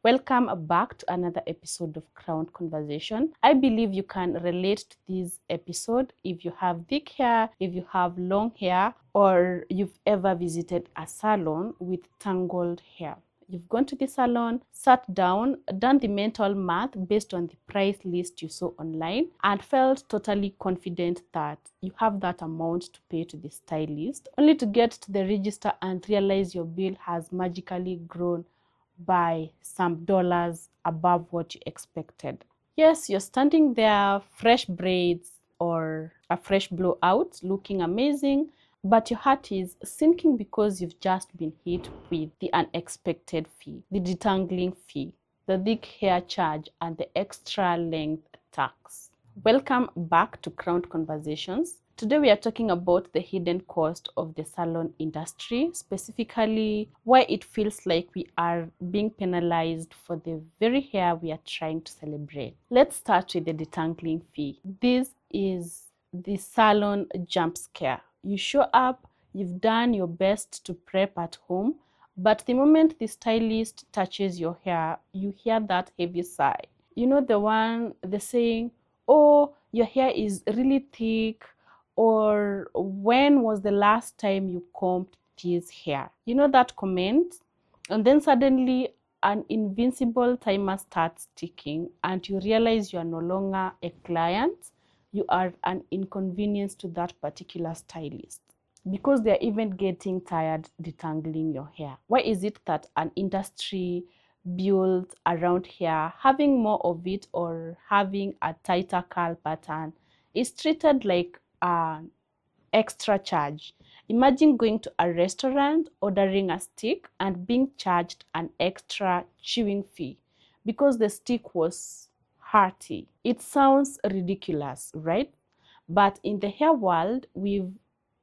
Welcome back to another episode of Crown Conversation. I believe you can relate to this episode if you have thick hair, if you have long hair, or you've ever visited a salon with tangled hair. You've gone to the salon, sat down, done the mental math based on the price list you saw online, and felt totally confident that you have that amount to pay to the stylist, only to get to the register and realize your bill has magically grown by some dollars above what you expected. Yes, you're standing there, fresh braids or a fresh blowout, looking amazing, but your heart is sinking because you've just been hit with the unexpected fee, the detangling fee, the thick hair charge, and the extra length tax. Welcome back to Crown Conversations. Today we are talking about the hidden cost of the salon industry, specifically why it feels like we are being penalized for the very hair we are trying to celebrate. Let's start with the detangling fee. This is the salon jump scare. You show up, you've done your best to prep at home, but the moment the stylist touches your hair, you hear that heavy sigh. You know the saying, oh, your hair is really thick, or when was the last time you combed this hair? You know that comment? And then suddenly an invincible timer starts ticking and you realize you are no longer a client, you are an inconvenience to that particular stylist because they're even getting tired detangling your hair. Why is it that an industry built around hair, having more of it or having a tighter curl pattern, is treated like an extra charge? Imagine going to a restaurant, ordering a steak, and being charged an extra chewing fee because the steak was hearty. It sounds ridiculous, right? But in the hair world, we've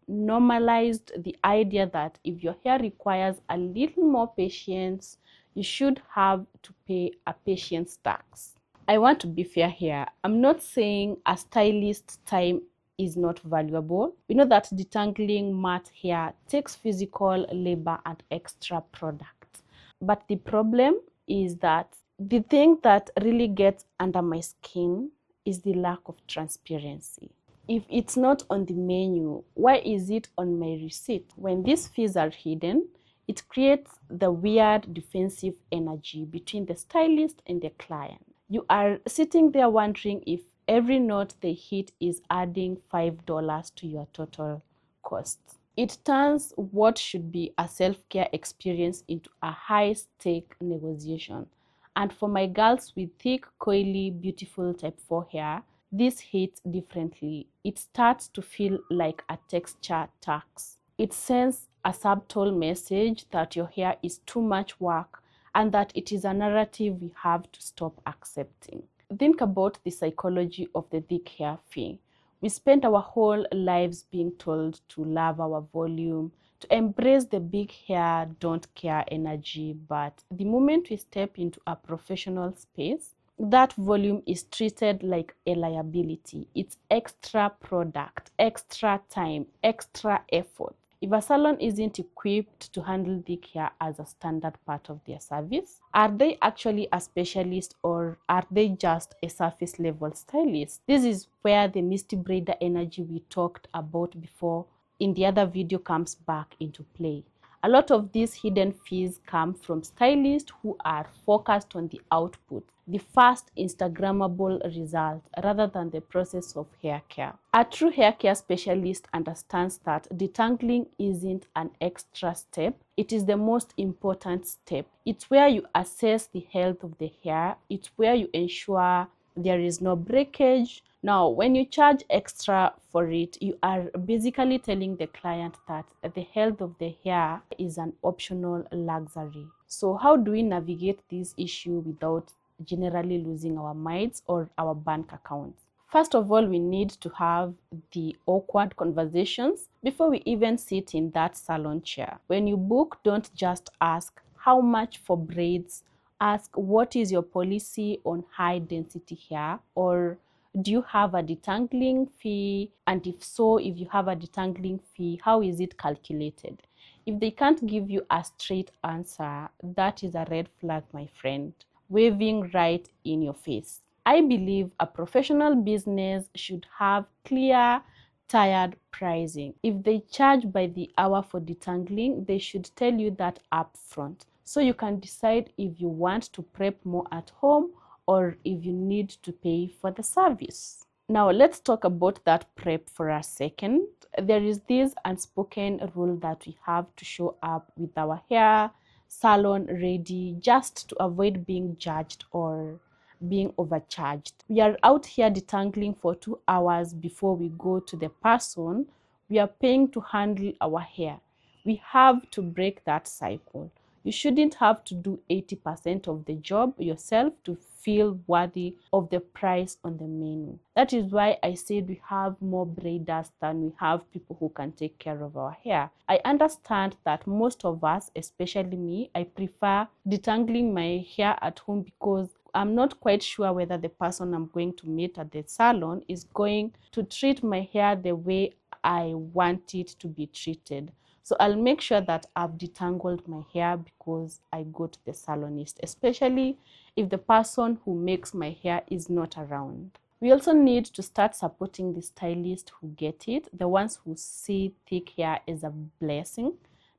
normalized the idea that if your hair requires a little more patience, you should have to pay a patience tax. I want to be fair here. I'm not saying a stylist's time is not valuable. We know that detangling matte hair takes physical labor and extra product. But the problem is that the thing that really gets under my skin is the lack of transparency. If it's not on the menu, why is it on my receipt? When these fees are hidden, it creates the weird defensive energy between the stylist and the client. You are sitting there wondering if every note they hit is adding $5 to your total cost. It turns what should be a self-care experience into a high-stake negotiation. And for my girls with thick, coily, beautiful type 4 hair, this hits differently. It starts to feel like a texture tax. It sends a subtle message that your hair is too much work and that it is a narrative we have to stop accepting. Think about the psychology of the thick hair fee. We spent our whole lives being told to love our volume, to embrace the big hair, don't care energy, but the moment we step into a professional space, that volume is treated like a liability. It's extra product, extra time, extra effort. If a salon isn't equipped to handle thick hair as a standard part of their service, are they actually a specialist or are they just a surface level stylist? This is where the Misty Braider energy we talked about before in the other video comes back into play. A lot of these hidden fees come from stylists who are focused on the output, the fast Instagrammable result, rather than the process of hair care. A true hair care specialist understands that detangling isn't an extra step, it is the most important step. It's where you assess the health of the hair, it's where you ensure there is no breakage. Now, when you charge extra for it, you are basically telling the client that the health of the hair is an optional luxury. So how do we navigate this issue without generally losing our minds or our bank accounts? First of all, we need to have the awkward conversations before we even sit in that salon chair. When you book, don't just ask how much for braids. Ask what is your policy on high density hair, or do you have a detangling fee? And if so, if you have a detangling fee, how is it calculated? If they can't give you a straight answer, that is a red flag, my friend. waving right in your face. I believe a professional business should have clear, tiered pricing. If they charge by the hour for detangling, they should tell you that upfront, so you can decide if you want to prep more at home or if you need to pay for the service. Now let's talk about that prep for a second. There is this unspoken rule that we have to show up with our hair salon ready, just to avoid being judged or being overcharged. We are out here detangling for 2 hours before we go to the person we are paying to handle our hair. We have to break that cycle. You shouldn't have to do 80% of the job yourself to feel worthy of the price on the menu. That is why I said we have more braiders than we have people who can take care of our hair. I understand that most of us, especially me, I prefer detangling my hair at home because I'm not quite sure whether the person I'm going to meet at the salon is going to treat my hair the way I want it to be treated. So I'll make sure that I've detangled my hair because I go to the salonist, especially if the person who makes my hair is not around. We also need to start supporting the stylists who get it, the ones who see thick hair as a blessing,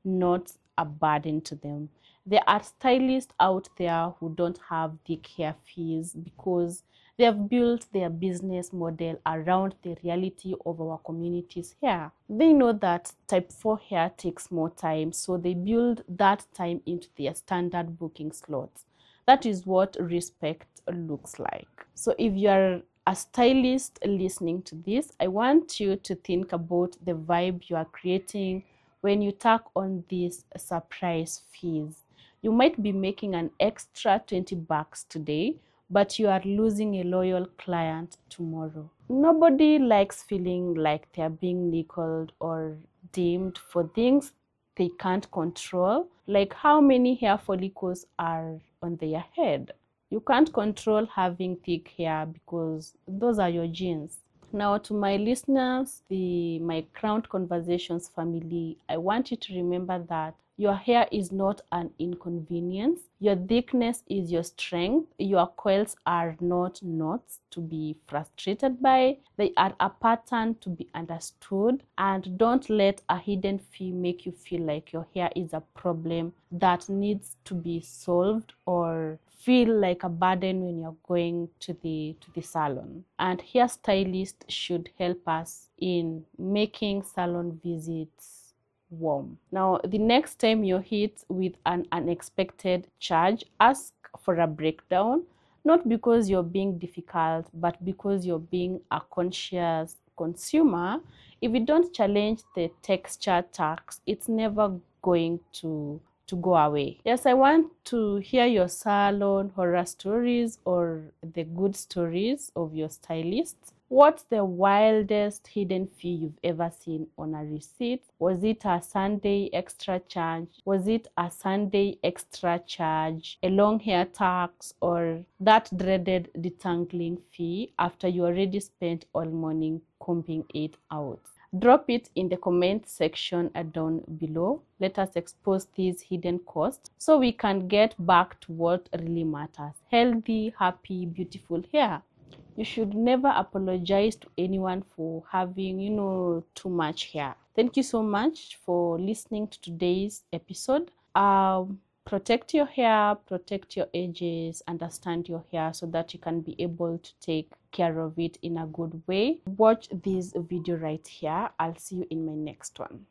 not a burden to them. There are stylists out there who don't have thick hair fees because they have built their business model around the reality of our community's hair. They know that type 4 hair takes more time, so they build that time into their standard booking slots. That is what respect looks like. So if you are a stylist listening to this, I want you to think about the vibe you are creating when you tack on these surprise fees. You might be making an extra $20 today, but you are losing a loyal client tomorrow. Nobody likes feeling like they're being nickeled or dimmed for things they can't control, like how many hair follicles are on their head. You can't control having thick hair because those are your genes. Now, to my listeners, my Crowned Conversations family, I want you to remember that your hair is not an inconvenience. Your thickness is your strength. Your coils are not knots to be frustrated by. They are a pattern to be understood. And don't let a hidden fee make you feel like your hair is a problem that needs to be solved or feel like a burden when you're going to the salon. And hairstylists should help us in making salon visits warm. Now, the next time you're hit with an unexpected charge, ask for a breakdown, not because you're being difficult, but because you're being a conscious consumer. If you don't challenge the texture tax, it's never going to go away. Yes, I want to hear your salon horror stories or the good stories of your stylists. What's the wildest hidden fee you've ever seen on a receipt? Was it a Sunday extra charge? Was it a Sunday extra charge, a long hair tax, or that dreaded detangling fee after you already spent all morning combing it out? Drop it in the comment section down below. Let us expose these hidden costs so we can get back to what really matters: healthy, happy, beautiful hair. You should never apologize to anyone for having, too much hair. Thank you so much for listening to today's episode. Protect your hair, protect your edges, understand your hair so that you can be able to take care of it in a good way. Watch this video right here. I'll see you in my next one.